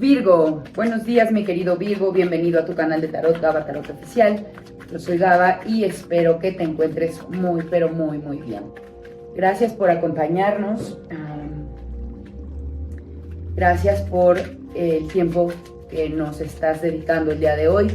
Virgo, buenos días mi querido Virgo, bienvenido a tu canal de Tarot, Gaba Tarot Oficial. Yo soy Gaba y espero que te encuentres muy, pero muy, muy bien. Gracias por acompañarnos, gracias por el tiempo que nos estás dedicando el día de hoy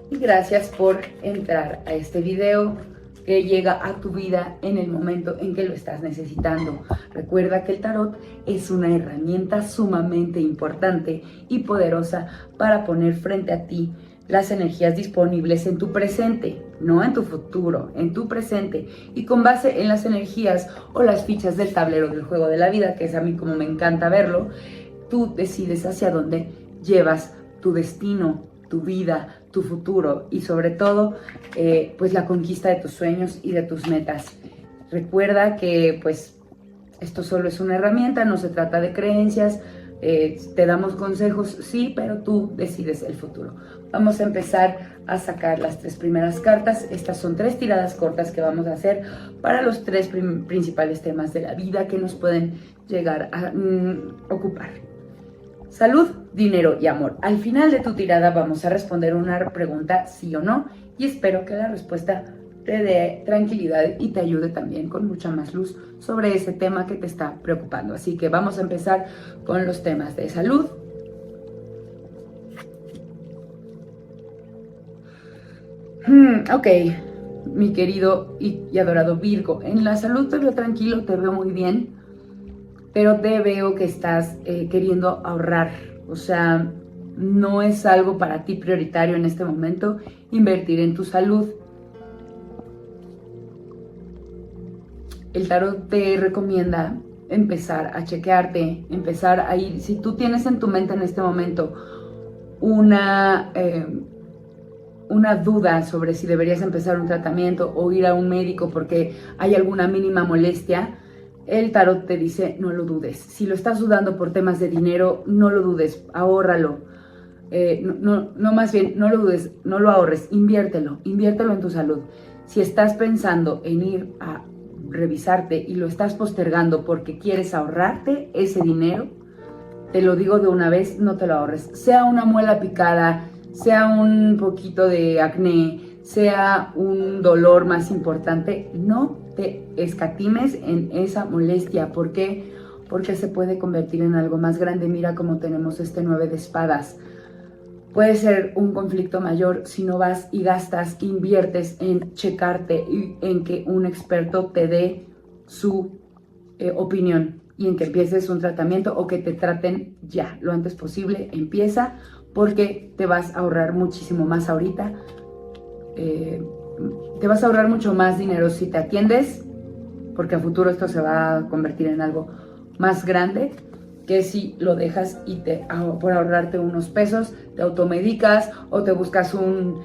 y gracias por entrar a este video que llega a tu vida en el momento en que lo estás necesitando. Recuerda que el tarot es una herramienta sumamente importante y poderosa para poner frente a ti las energías disponibles en tu presente, no en tu futuro, en tu presente, y con base en las energías o las fichas del tablero del juego de la vida, que es a mí como me encanta verlo, tú decides hacia dónde llevas tu destino, tu vida, tu futuro y sobre todo pues la conquista de tus sueños y de tus metas. Recuerda que pues esto solo es una herramienta, no se trata de creencias, te damos consejos, sí, pero tú decides el futuro. Vamos a empezar a sacar las tres primeras cartas. Estas son tres tiradas cortas que vamos a hacer para los tres principales temas de la vida que nos pueden llegar a ocupar. Salud, dinero y amor. Al final de tu tirada vamos a responder una pregunta sí o no y espero que la respuesta te dé tranquilidad y te ayude también con mucha más luz sobre ese tema que te está preocupando. Así que vamos a empezar con los temas de salud. Ok, mi querido y adorado Virgo, en la salud te veo tranquilo, te veo muy bien, pero te veo que estás queriendo ahorrar, o sea, no es algo para ti prioritario en este momento invertir en tu salud. El tarot te recomienda empezar a chequearte, empezar a ir, si tú tienes en tu mente en este momento una duda sobre si deberías empezar un tratamiento o ir a un médico porque hay alguna mínima molestia, el tarot te dice no lo dudes. Si lo estás dudando por temas de dinero, no lo dudes, ahórralo. Más bien, no lo dudes, no lo ahorres, inviértelo en tu salud. Si estás pensando en ir a revisarte y lo estás postergando porque quieres ahorrarte ese dinero, te lo digo de una vez, no te lo ahorres. Sea una muela picada, sea un poquito de acné, sea un dolor más importante, no te escatimes en esa molestia. ¿Por qué? Porque se puede convertir en algo más grande. Mira cómo tenemos este 9 de espadas. Puede ser un conflicto mayor si no vas y gastas, inviertes en checarte y en que un experto te dé su opinión y en que empieces un tratamiento o que te traten ya, lo antes posible. Empieza porque te vas a ahorrar muchísimo más ahorita. Te vas a ahorrar mucho más dinero si te atiendes, porque a futuro esto se va a convertir en algo más grande que si lo dejas y por ahorrarte unos pesos te automedicas o te buscas un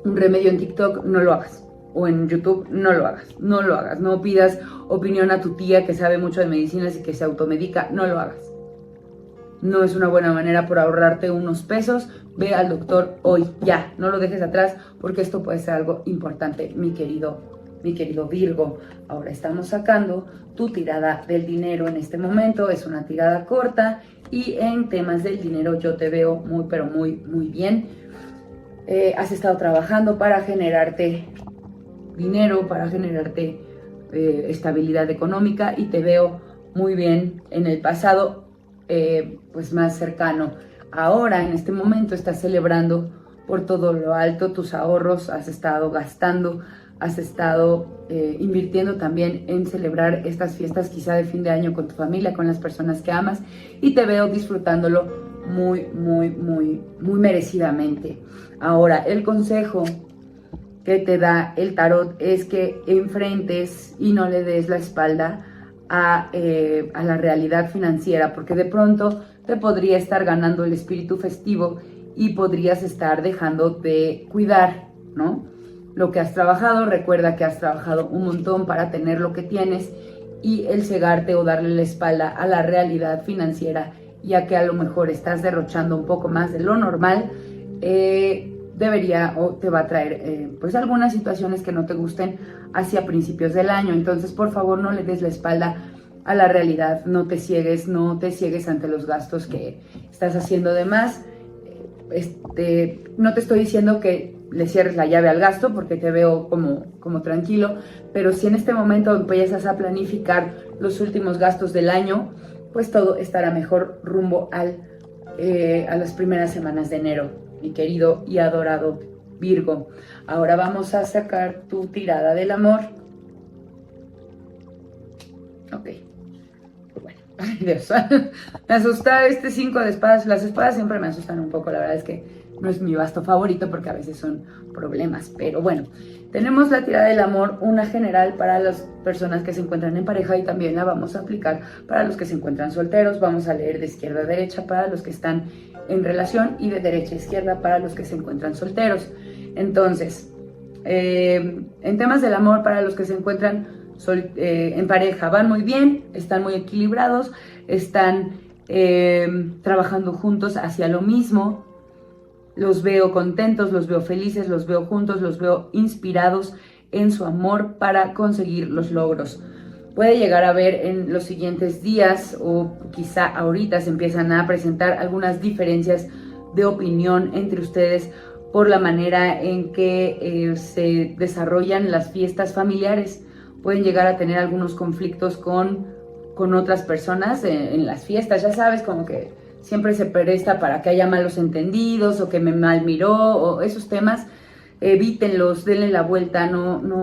remedio en TikTok. No lo hagas, o en YouTube. No lo hagas, no pidas opinión a tu tía que sabe mucho de medicinas y que se automedica. No lo hagas. No es una buena manera por ahorrarte unos pesos. Ve al doctor hoy, ya, no lo dejes atrás porque esto puede ser algo importante, mi querido Virgo. Ahora estamos sacando tu tirada del dinero en este momento. Es una tirada corta y en temas del dinero yo te veo muy, pero muy, muy bien. Has estado trabajando para generarte dinero, para generarte estabilidad económica y te veo muy bien en el pasado. Pues más cercano. Ahora en este momento estás celebrando por todo lo alto tus ahorros, has estado gastando, has estado invirtiendo también en celebrar estas fiestas quizá de fin de año con tu familia, con las personas que amas, y te veo disfrutándolo muy, muy, muy, muy merecidamente. Ahora, el consejo que te da el tarot es que enfrentes y no le des la espalda a la realidad financiera, porque de pronto te podría estar ganando el espíritu festivo y podrías estar dejando de cuidar, ¿no? Lo que has trabajado. Recuerda que has trabajado un montón para tener lo que tienes, y el cegarte o darle la espalda a la realidad financiera, ya que a lo mejor estás derrochando un poco más de lo normal, debería o te va a traer pues algunas situaciones que no te gusten hacia principios del año. Entonces, por favor, no le des la espalda a la realidad, no te ciegues ante los gastos que estás haciendo de más. No te estoy diciendo que le cierres la llave al gasto porque te veo como tranquilo, pero si en este momento empiezas a planificar los últimos gastos del año, pues todo estará mejor rumbo a las primeras semanas de enero, mi querido y adorado Virgo. Ahora vamos a sacar tu tirada del amor. Ok. Bueno, ay Dios, me asusta este 5 de espadas. Las espadas siempre me asustan un poco, la verdad es que no es mi basto favorito porque a veces son problemas, pero bueno, tenemos la tirada del amor, una general para las personas que se encuentran en pareja y también la vamos a aplicar para los que se encuentran solteros. Vamos a leer de izquierda a derecha para los que están en relación y de derecha a izquierda para los que se encuentran solteros. Entonces, en temas del amor, para los que se encuentran en pareja, van muy bien, están muy equilibrados, están trabajando juntos hacia lo mismo. Los veo contentos, los veo felices, los veo juntos, los veo inspirados en su amor para conseguir los logros. Puede llegar a ver en los siguientes días o quizá ahorita se empiezan a presentar algunas diferencias de opinión entre ustedes por la manera en que se desarrollan las fiestas familiares. Pueden llegar a tener algunos conflictos con otras personas en las fiestas, ya sabes, como que siempre se presta para que haya malos entendidos o que me mal miró o esos temas. Evítenlos, denle la vuelta, no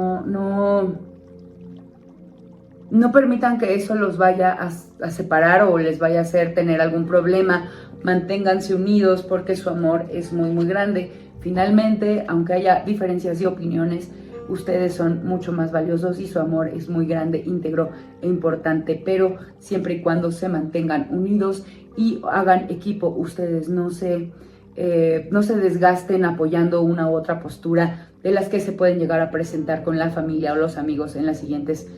permitan que eso los vaya a separar o les vaya a hacer tener algún problema. Manténganse unidos porque su amor es muy, muy grande. Finalmente, aunque haya diferencias de opiniones, ustedes son mucho más valiosos y su amor es muy grande, íntegro e importante, pero siempre y cuando se mantengan unidos y hagan equipo, ustedes no se desgasten apoyando una u otra postura de las que se pueden llegar a presentar con la familia o los amigos en las siguientes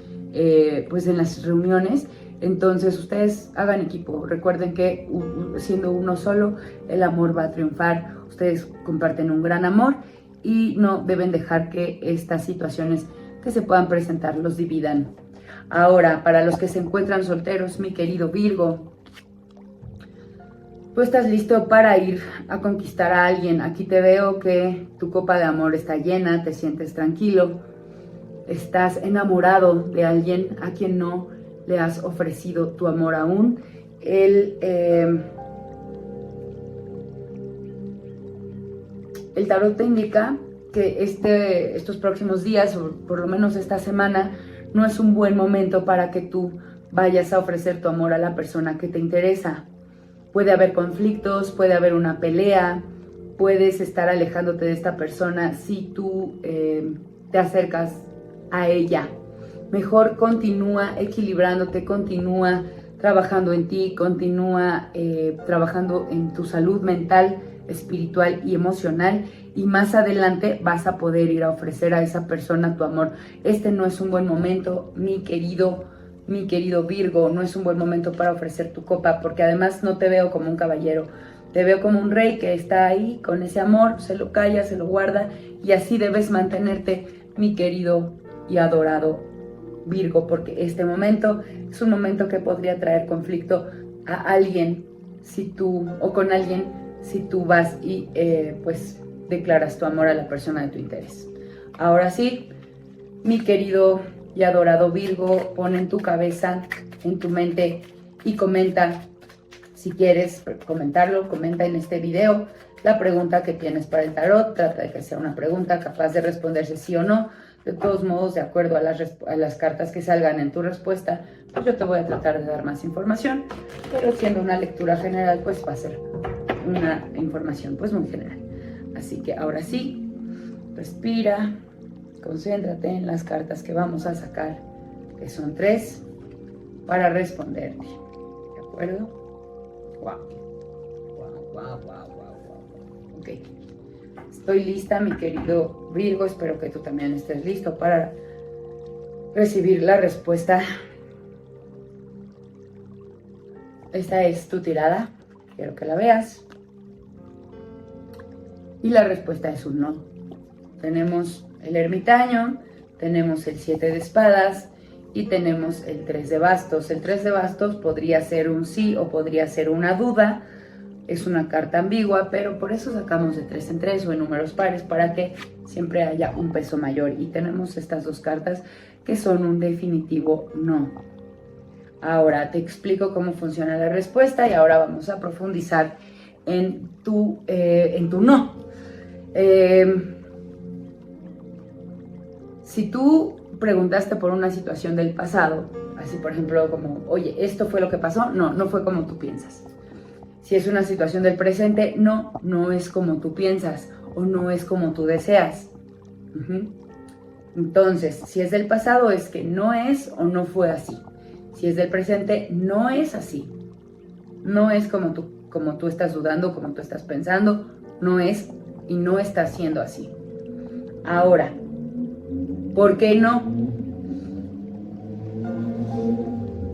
pues en las reuniones. Entonces ustedes hagan equipo, recuerden que siendo uno solo el amor va a triunfar. Ustedes comparten un gran amor y no deben dejar que estas situaciones que se puedan presentar los dividan. Ahora, para los que se encuentran solteros, mi querido Virgo, tú estás listo para ir a conquistar a alguien. Aquí te veo que tu copa de amor está llena, te sientes tranquilo, estás enamorado de alguien a quien no le has ofrecido tu amor aún. El tarot te indica que estos próximos días, o por lo menos esta semana, no es un buen momento para que tú vayas a ofrecer tu amor a la persona que te interesa. Puede haber conflictos, puede haber una pelea, puedes estar alejándote de esta persona si tú te acercas a ella. Mejor continúa equilibrándote, continúa trabajando en ti, continúa trabajando en tu salud mental, espiritual y emocional, y más adelante vas a poder ir a ofrecer a esa persona tu amor. Este no es un buen momento, mi querido Virgo, no es un buen momento para ofrecer tu copa, porque además no te veo como un caballero, te veo como un rey que está ahí con ese amor, se lo calla, se lo guarda, y así debes mantenerte, mi querido y adorado Virgo, porque este momento es un momento que podría traer conflicto a alguien con alguien si tú vas y pues declaras tu amor a la persona de tu interés. Ahora sí, mi querido y adorado Virgo, pon en tu cabeza, en tu mente y comenta, si quieres comentarlo, comenta en este video la pregunta que tienes para el tarot. Trata de que sea una pregunta capaz de responderse sí o no. De todos modos, de acuerdo a las cartas que salgan en tu respuesta, pues yo te voy a tratar de dar más información, pero siendo una lectura general, pues va a ser una información pues muy general. Así que ahora sí, respira, concéntrate en las cartas que vamos a sacar, que son 3, para responderte. ¿De acuerdo? Wow. Ok. Estoy lista, mi querido Virgo. Espero que tú también estés listo para recibir la respuesta. Esta es tu tirada. Quiero que la veas. Y la respuesta es un no. Tenemos el ermitaño, tenemos el 7 de espadas y tenemos el 3 de bastos. El 3 de bastos podría ser un sí o podría ser una duda. Es una carta ambigua, pero por eso sacamos de 3 en 3 o en números pares, para que siempre haya un peso mayor. Y tenemos estas dos cartas que son un definitivo no. Ahora te explico cómo funciona la respuesta y ahora vamos a profundizar en tu no. Si tú preguntaste por una situación del pasado, así por ejemplo como, oye, ¿esto fue lo que pasó? No, no fue como tú piensas. Si es una situación del presente, no, no es como tú piensas o no es como tú deseas. Entonces, si es del pasado, es que no es o no fue así. Si es del presente, no es así. No es como tú estás dudando, como tú estás pensando. No es y no está siendo así. Ahora, ¿por qué no?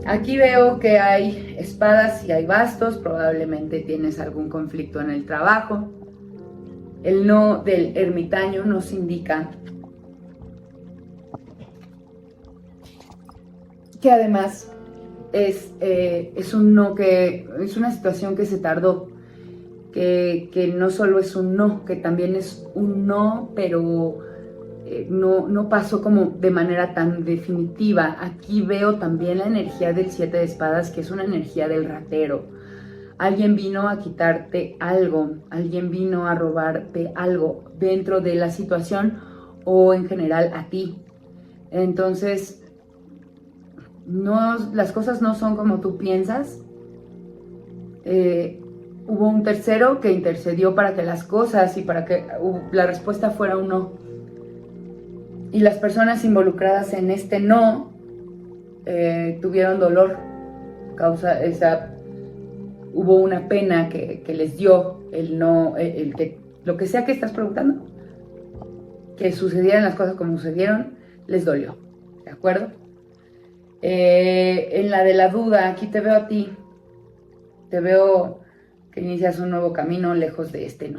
Aquí veo que hay espadas y hay bastos. Probablemente tienes algún conflicto en el trabajo. El no del ermitaño nos indica que además es un no, que es una situación que se tardó, que no solo es un no, que también es un no, pero no pasó como de manera tan definitiva. Aquí veo también la energía del 7 de espadas, que es una energía del ratero. Alguien vino a quitarte algo, alguien vino a robarte algo dentro de la situación o en general a ti. Entonces, no, las cosas no son como tú piensas. Hubo un tercero que intercedió para que las cosas y para que la respuesta fuera un no. Y las personas involucradas en este no tuvieron dolor. Hubo una pena que les dio el no, que lo que sea que estás preguntando, que sucedieran las cosas como sucedieron, les dolió. ¿De acuerdo? En la de la duda, aquí te veo a ti. Te veo que inicias un nuevo camino lejos de este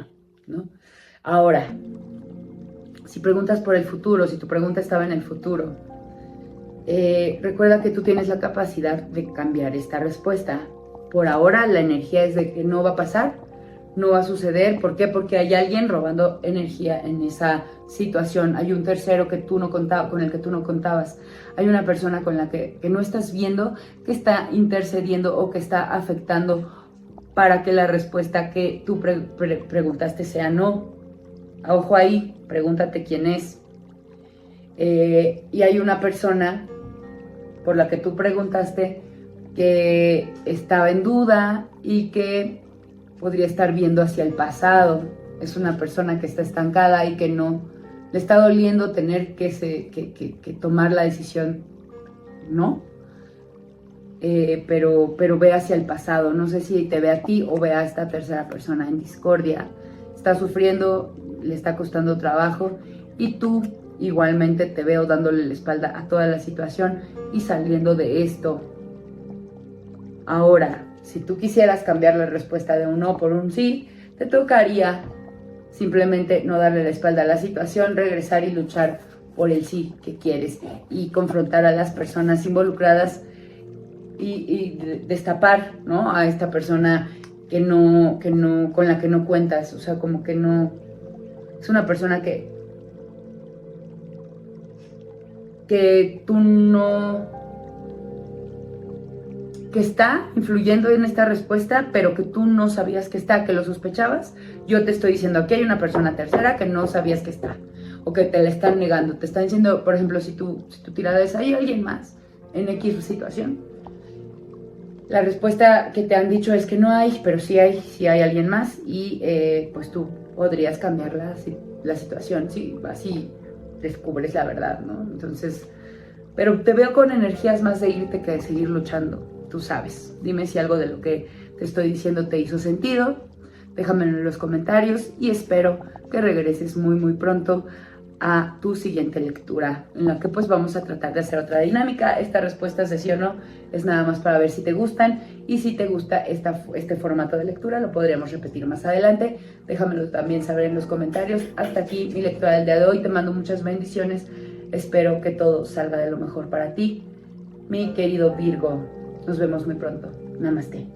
¿no? Ahora, si preguntas por el futuro, si tu pregunta estaba en el futuro, recuerda que tú tienes la capacidad de cambiar esta respuesta. Por ahora la energía es de que no va a pasar, no va a suceder. ¿Por qué? Porque hay alguien robando energía en esa situación. Hay un tercero que tú no contabas, con el que tú no contabas. Hay una persona con la que no estás viendo, que intercediendo o que está afectando para que la respuesta que tú preguntaste sea no. Ojo ahí, pregúntate quién es. Y hay una persona por la que tú preguntaste que estaba en duda y que podría estar viendo hacia el pasado. Es una persona que está estancada y que no le está doliendo tener que tomar la decisión, ¿no? Pero ve hacia el pasado. No sé si te ve a ti o ve a esta tercera persona en discordia. Está sufriendo, le está costando trabajo y tú igualmente te veo dándole la espalda a toda la situación y saliendo de esto. Ahora, si tú quisieras cambiar la respuesta de un no por un sí, te tocaría simplemente no darle la espalda a la situación, regresar y luchar por el sí que quieres y confrontar a las personas involucradas y destapar, ¿no?, a esta persona que no, con la que no cuentas. O sea, como que no, es una persona que tú no, que está influyendo en esta respuesta, pero que tú no sabías que está, que lo sospechabas. Yo te estoy diciendo, aquí hay una persona tercera que no sabías que está, o que te la están negando. Te están diciendo, por ejemplo, si tu tirada es, ¿hay alguien más en X situación? La respuesta que te han dicho es que no hay, pero sí hay alguien más, y pues tú podrías cambiar la situación, sí, así descubres la verdad, ¿no? Entonces, pero te veo con energías más de irte que de seguir luchando. Tú sabes. Dime si algo de lo que te estoy diciendo te hizo sentido. Déjamelo en los comentarios y espero que regreses muy muy pronto a tu siguiente lectura, en la que pues vamos a tratar de hacer otra dinámica. Esta respuesta de sí o no es nada más para ver si te gustan, y si te gusta este formato de lectura lo podríamos repetir más adelante. Déjamelo también saber en los comentarios. Hasta aquí mi lectura del día de hoy. Te mando muchas bendiciones. Espero que todo salga de lo mejor para ti. mi querido Virgo. Nos vemos muy pronto. Namaste.